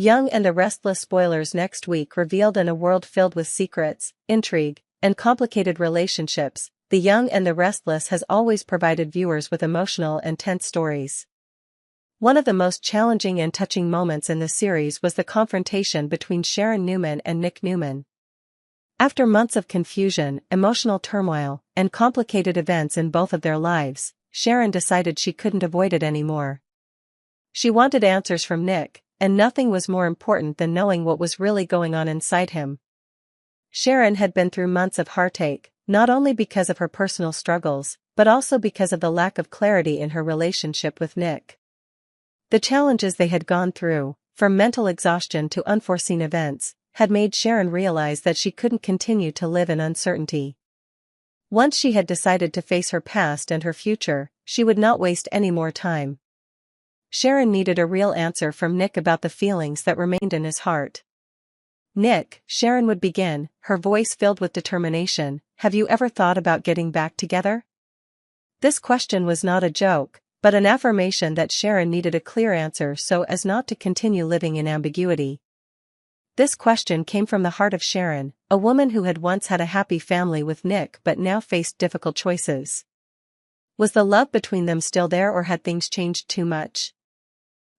Young and the Restless Spoilers next week revealed in a world filled with secrets, intrigue, and complicated relationships, The Young and the Restless has always provided viewers with emotional and tense stories. One of the most challenging and touching moments in the series was the confrontation between Sharon Newman and Nick Newman. After months of confusion, emotional turmoil, and complicated events in both of their lives, Sharon decided she couldn't avoid it anymore. She wanted answers from Nick, and nothing was more important than knowing what was really going on inside him. Sharon had been through months of heartache, not only because of her personal struggles, but also because of the lack of clarity in her relationship with Nick. The challenges they had gone through, from mental exhaustion to unforeseen events, had made Sharon realize that she couldn't continue to live in uncertainty. Once she had decided to face her past and her future, she would not waste any more time. Sharon needed a real answer from Nick about the feelings that remained in his heart. "Nick," Sharon would begin, her voice filled with determination, "have you ever thought about getting back together?" This question was not a joke, but an affirmation that Sharon needed a clear answer so as not to continue living in ambiguity. This question came from the heart of Sharon, a woman who had once had a happy family with Nick but now faced difficult choices. Was the love between them still there, or had things changed too much?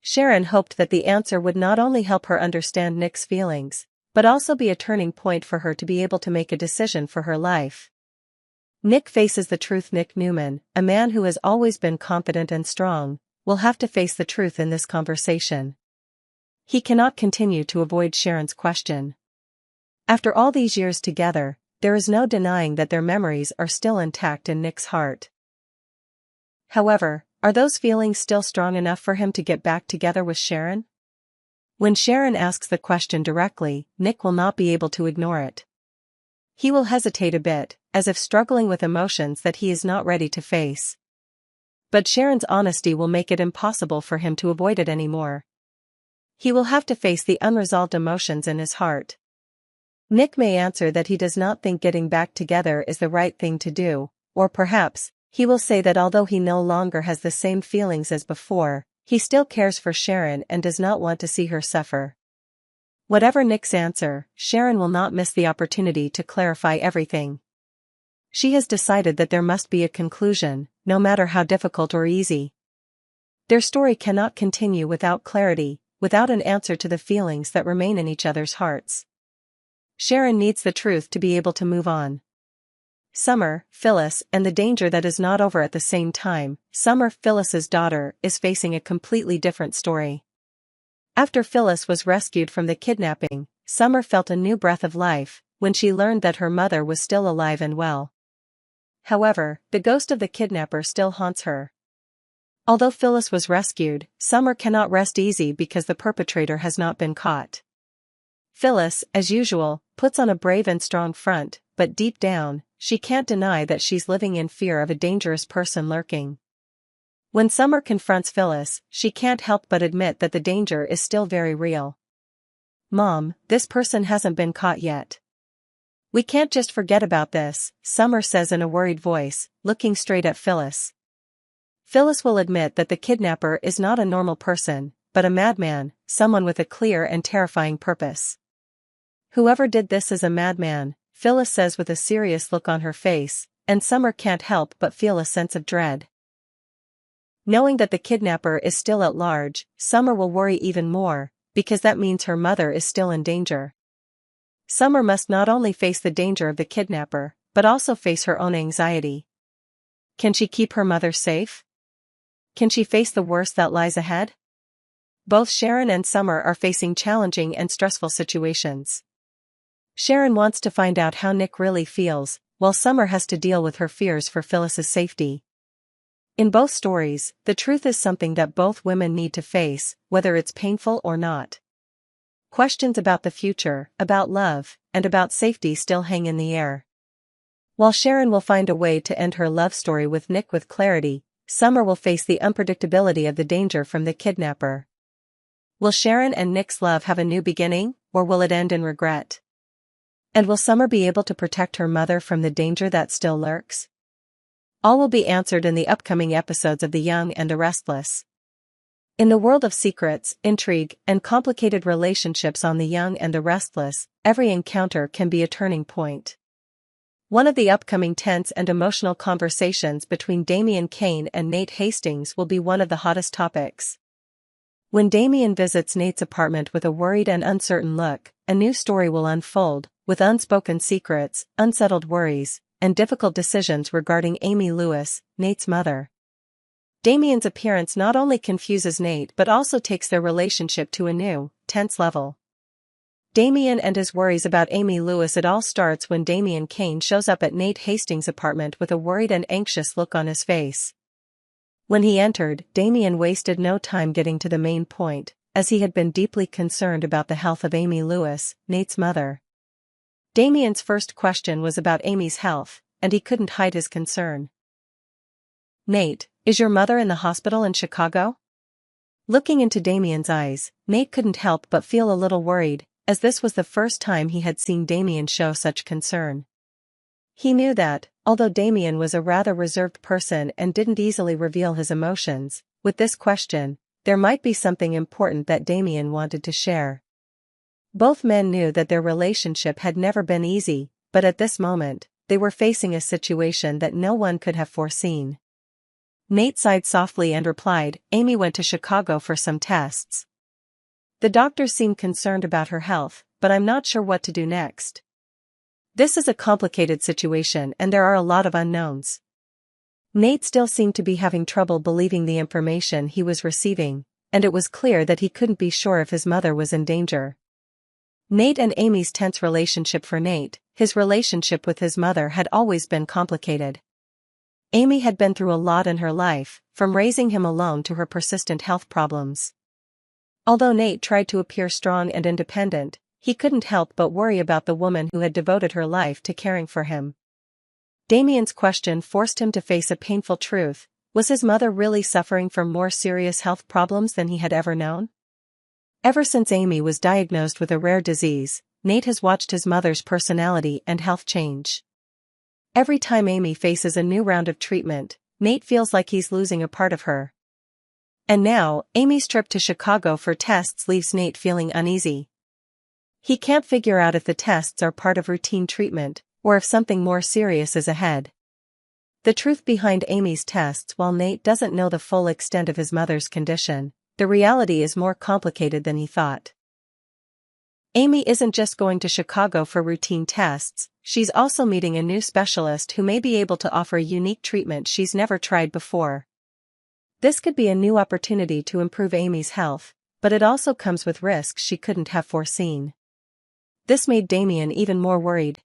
Sharon hoped that the answer would not only help her understand Nick's feelings, but also be a turning point for her to be able to make a decision for her life. Nick faces the truth. Nick Newman, a man who has always been confident and strong, will have to face the truth in this conversation. He cannot continue to avoid Sharon's question. After all these years together, there is no denying that their memories are still intact in Nick's heart. However, are those feelings still strong enough for him to get back together with Sharon? When Sharon asks the question directly, Nick will not be able to ignore it. He will hesitate a bit, as if struggling with emotions that he is not ready to face. But Sharon's honesty will make it impossible for him to avoid it anymore. He will have to face the unresolved emotions in his heart. Nick may answer that he does not think getting back together is the right thing to do, or perhaps, he will say that although he no longer has the same feelings as before, he still cares for Sharon and does not want to see her suffer. Whatever Nick's answer, Sharon will not miss the opportunity to clarify everything. She has decided that there must be a conclusion, no matter how difficult or easy. Their story cannot continue without clarity, without an answer to the feelings that remain in each other's hearts. Sharon needs the truth to be able to move on. Summer, Phyllis, and the danger that is not over at the same time. Summer, Phyllis's daughter, is facing a completely different story. After Phyllis was rescued from the kidnapping, Summer felt a new breath of life when she learned that her mother was still alive and well. However, the ghost of the kidnapper still haunts her. Although Phyllis was rescued, Summer cannot rest easy because the perpetrator has not been caught. Phyllis, as usual, puts on a brave and strong front, but deep down, she can't deny that she's living in fear of a dangerous person lurking. When Summer confronts Phyllis, she can't help but admit that the danger is still very real. "Mom, this person hasn't been caught yet. We can't just forget about this," Summer says in a worried voice, looking straight at Phyllis. Phyllis will admit that the kidnapper is not a normal person, but a madman, someone with a clear and terrifying purpose. "Whoever did this is a madman," Phyllis says with a serious look on her face, and Summer can't help but feel a sense of dread. Knowing that the kidnapper is still at large, Summer will worry even more, because that means her mother is still in danger. Summer must not only face the danger of the kidnapper, but also face her own anxiety. Can she keep her mother safe? Can she face the worst that lies ahead? Both Sharon and Summer are facing challenging and stressful situations. Sharon wants to find out how Nick really feels, while Summer has to deal with her fears for Phyllis's safety. In both stories, the truth is something that both women need to face, whether it's painful or not. Questions about the future, about love, and about safety still hang in the air. While Sharon will find a way to end her love story with Nick with clarity, Summer will face the unpredictability of the danger from the kidnapper. Will Sharon and Nick's love have a new beginning, or will it end in regret? And will Summer be able to protect her mother from the danger that still lurks? All will be answered in the upcoming episodes of The Young and the Restless. In the world of secrets, intrigue, and complicated relationships on The Young and the Restless, every encounter can be a turning point. One of the upcoming tense and emotional conversations between Damian Kane and Nate Hastings will be one of the hottest topics. When Damian visits Nate's apartment with a worried and uncertain look, a new story will unfold, with unspoken secrets, unsettled worries, and difficult decisions regarding Amy Lewis, Nate's mother. Damian's appearance not only confuses Nate but also takes their relationship to a new, tense level. Damian and his worries about Amy Lewis. It all starts when Damian Kane shows up at Nate Hastings' apartment with a worried and anxious look on his face. When he entered, Damian wasted no time getting to the main point, as he had been deeply concerned about the health of Amy Lewis, Nate's mother. Damian's first question was about Amy's health, and he couldn't hide his concern. "Nate, is your mother in the hospital in Chicago?" Looking into Damian's eyes, Nate couldn't help but feel a little worried, as this was the first time he had seen Damian show such concern. He knew that, although Damian was a rather reserved person and didn't easily reveal his emotions, with this question, there might be something important that Damian wanted to share. Both men knew that their relationship had never been easy, but at this moment, they were facing a situation that no one could have foreseen. Nate sighed softly and replied, "Amy went to Chicago for some tests. The doctors seem concerned about her health, but I'm not sure what to do next. This is a complicated situation and there are a lot of unknowns." Nate still seemed to be having trouble believing the information he was receiving, and it was clear that he couldn't be sure if his mother was in danger. Nate and Amy's tense relationship. For Nate, his relationship with his mother had always been complicated. Amy had been through a lot in her life, from raising him alone to her persistent health problems. Although Nate tried to appear strong and independent, he couldn't help but worry about the woman who had devoted her life to caring for him. Damian's question forced him to face a painful truth: was his mother really suffering from more serious health problems than he had ever known? Ever since Amy was diagnosed with a rare disease, Nate has watched his mother's personality and health change. Every time Amy faces a new round of treatment, Nate feels like he's losing a part of her. And now, Amy's trip to Chicago for tests leaves Nate feeling uneasy. He can't figure out if the tests are part of routine treatment, or if something more serious is ahead. The truth behind Amy's tests: while Nate doesn't know the full extent of his mother's condition, the reality is more complicated than he thought. Amy isn't just going to Chicago for routine tests, she's also meeting a new specialist who may be able to offer a unique treatment she's never tried before. This could be a new opportunity to improve Amy's health, but it also comes with risks she couldn't have foreseen. This made Damian even more worried.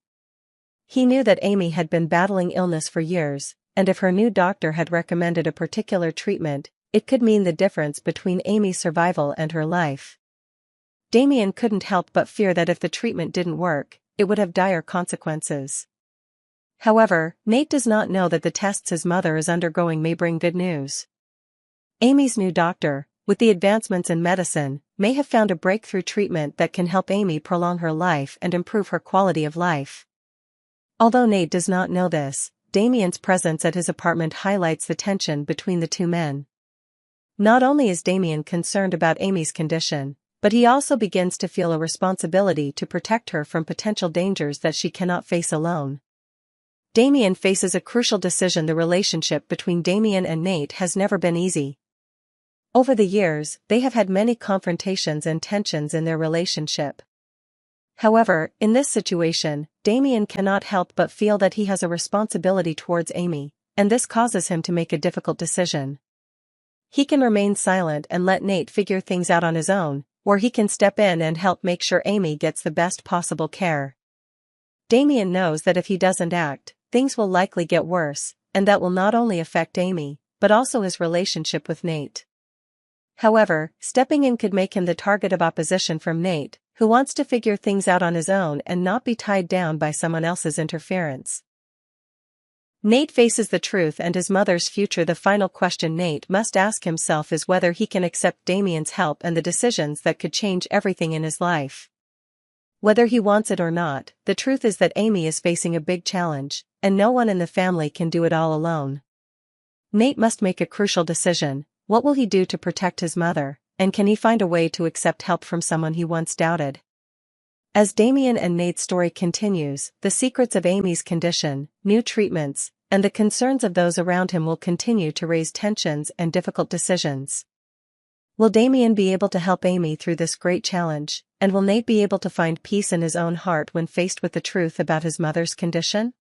He knew that Amy had been battling illness for years, and if her new doctor had recommended a particular treatment, it could mean the difference between Amy's survival and her life. Damian couldn't help but fear that if the treatment didn't work, it would have dire consequences. However, Nate does not know that the tests his mother is undergoing may bring good news. Amy's new doctor, with the advancements in medicine, may have found a breakthrough treatment that can help Amy prolong her life and improve her quality of life. Although Nate does not know this, Damian's presence at his apartment highlights the tension between the two men. Not only is Damian concerned about Amy's condition, but he also begins to feel a responsibility to protect her from potential dangers that she cannot face alone. Damian faces a crucial decision. The relationship between Damian and Nate has never been easy. Over the years, they have had many confrontations and tensions in their relationship. However, in this situation, Damian cannot help but feel that he has a responsibility towards Amy, and this causes him to make a difficult decision. He can remain silent and let Nate figure things out on his own, or he can step in and help make sure Amy gets the best possible care. Damian knows that if he doesn't act, things will likely get worse, and that will not only affect Amy, but also his relationship with Nate. However, stepping in could make him the target of opposition from Nate, who wants to figure things out on his own and not be tied down by someone else's interference. Nate faces the truth and his mother's future. The final question Nate must ask himself is whether he can accept Damian's help and the decisions that could change everything in his life. Whether he wants it or not, the truth is that Amy is facing a big challenge, and no one in the family can do it all alone. Nate must make a crucial decision: What will he do to protect his mother, and can he find a way to accept help from someone he once doubted? As Damien and Nate's story continues, the secrets of Amy's condition, new treatments, and the concerns of those around him will continue to raise tensions and difficult decisions. Will Damien be able to help Amy through this great challenge, and will Nate be able to find peace in his own heart when faced with the truth about his mother's condition?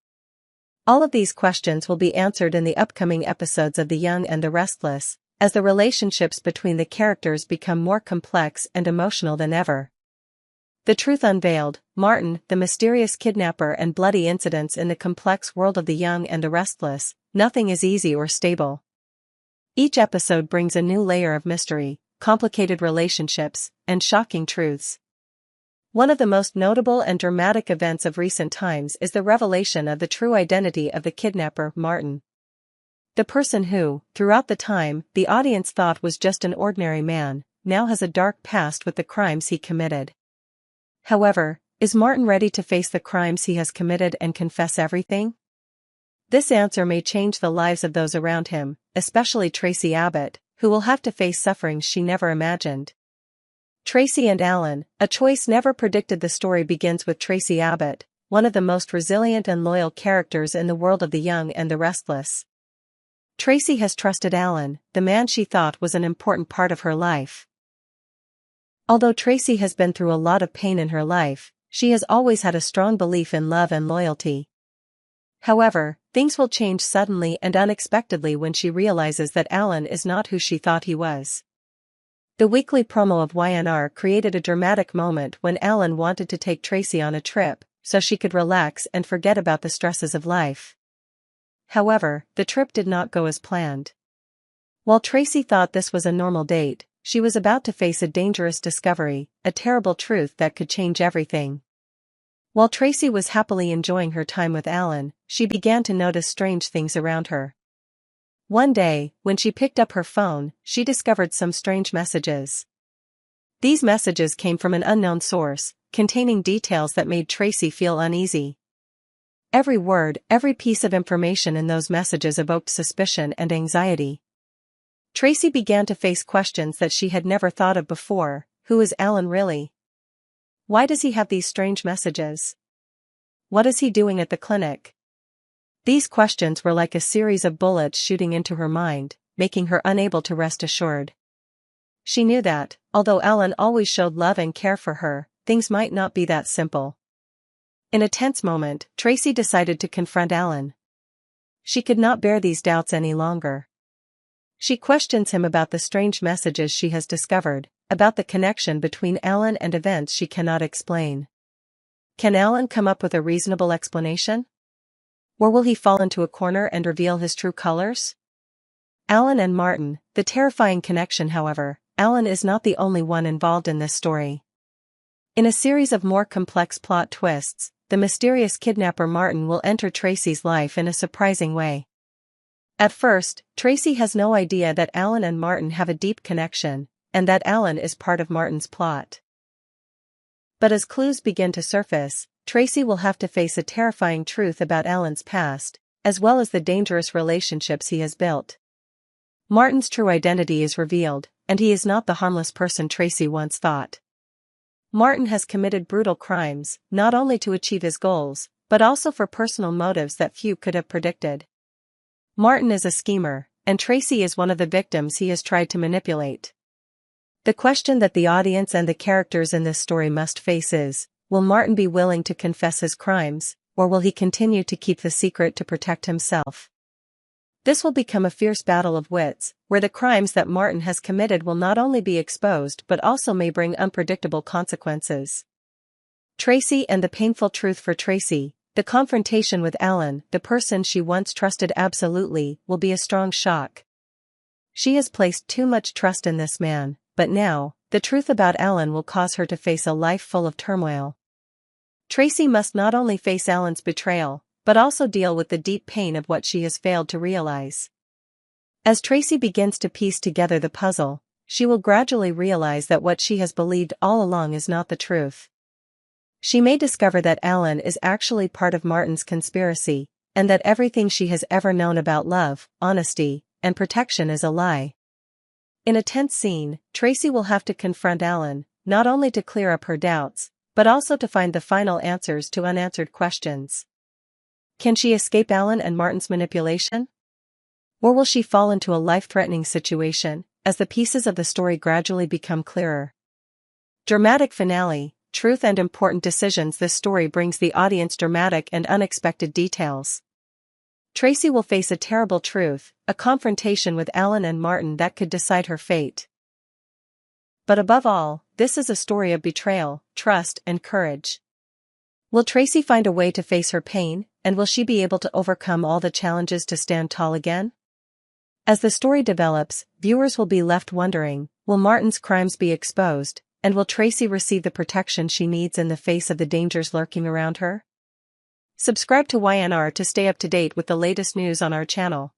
All of these questions will be answered in the upcoming episodes of The Young and the Restless, as the relationships between the characters become more complex and emotional than ever. The truth unveiled, Martin, the mysterious kidnapper, and bloody incidents in the complex world of The Young and the Restless. Nothing is easy or stable. Each episode brings a new layer of mystery, complicated relationships, and shocking truths. One of the most notable and dramatic events of recent times is the revelation of the true identity of the kidnapper, Martin. The person who, throughout the time, the audience thought was just an ordinary man, now has a dark past with the crimes he committed. However, is Martin ready to face the crimes he has committed and confess everything? This answer may change the lives of those around him, especially Traci Abbott, who will have to face sufferings she never imagined. Traci and Alan, a choice never predicted. The story begins with Traci Abbott, one of the most resilient and loyal characters in the world of The Young and the Restless. Traci has trusted Alan, the man she thought was an important part of her life. Although Traci has been through a lot of pain in her life, she has always had a strong belief in love and loyalty. However, things will change suddenly and unexpectedly when she realizes that Alan is not who she thought he was. The weekly promo of YNR created a dramatic moment when Alan wanted to take Traci on a trip, so she could relax and forget about the stresses of life. However, the trip did not go as planned. While Traci thought this was a normal date, she was about to face a dangerous discovery, a terrible truth that could change everything. While Traci was happily enjoying her time with Alan, she began to notice strange things around her. One day, when she picked up her phone, she discovered some strange messages. These messages came from an unknown source, containing details that made Traci feel uneasy. Every word, every piece of information in those messages evoked suspicion and anxiety. Traci began to face questions that she had never thought of before. Who is Alan really? Why does he have these strange messages? What is he doing at the clinic? These questions were like a series of bullets shooting into her mind, making her unable to rest assured. She knew that, although Alan always showed love and care for her, things might not be that simple. In a tense moment, Traci decided to confront Alan. She could not bear these doubts any longer. She questions him about the strange messages she has discovered, about the connection between Alan and events she cannot explain. Can Alan come up with a reasonable explanation? Or will he fall into a corner and reveal his true colors? Alan and Martin, the terrifying connection. However, Alan is not the only one involved in this story. In a series of more complex plot twists, the mysterious kidnapper Martin will enter Traci's life in a surprising way. At first, Traci has no idea that Alan and Martin have a deep connection, and that Alan is part of Martin's plot. But as clues begin to surface, Traci will have to face a terrifying truth about Alan's past, as well as the dangerous relationships he has built. Martin's true identity is revealed, and he is not the harmless person Traci once thought. Martin has committed brutal crimes, not only to achieve his goals, but also for personal motives that few could have predicted. Martin is a schemer, and Traci is one of the victims he has tried to manipulate. The question that the audience and the characters in this story must face is, will Martin be willing to confess his crimes, or will he continue to keep the secret to protect himself? This will become a fierce battle of wits, where the crimes that Martin has committed will not only be exposed but also may bring unpredictable consequences. Traci and the painful truth for Traci. The confrontation with Alan, the person she once trusted absolutely, will be a strong shock. She has placed too much trust in this man, but now, the truth about Alan will cause her to face a life full of turmoil. Traci must not only face Alan's betrayal, but also deal with the deep pain of what she has failed to realize. As Traci begins to piece together the puzzle, she will gradually realize that what she has believed all along is not the truth. She may discover that Alan is actually part of Martin's conspiracy, and that everything she has ever known about love, honesty, and protection is a lie. In a tense scene, Traci will have to confront Alan, not only to clear up her doubts, but also to find the final answers to unanswered questions. Can she escape Alan and Martin's manipulation? Or will she fall into a life-threatening situation, as the pieces of the story gradually become clearer? Dramatic finale, truth and important decisions. This story brings the audience dramatic and unexpected details. Traci will face a terrible truth, a confrontation with Alan and Martin that could decide her fate. But above all, this is a story of betrayal, trust, and courage. Will Traci find a way to face her pain, and will she be able to overcome all the challenges to stand tall again? As the story develops, viewers will be left wondering, will Martin's crimes be exposed, and will Traci receive the protection she needs in the face of the dangers lurking around her? Subscribe to YNR to stay up to date with the latest news on our channel.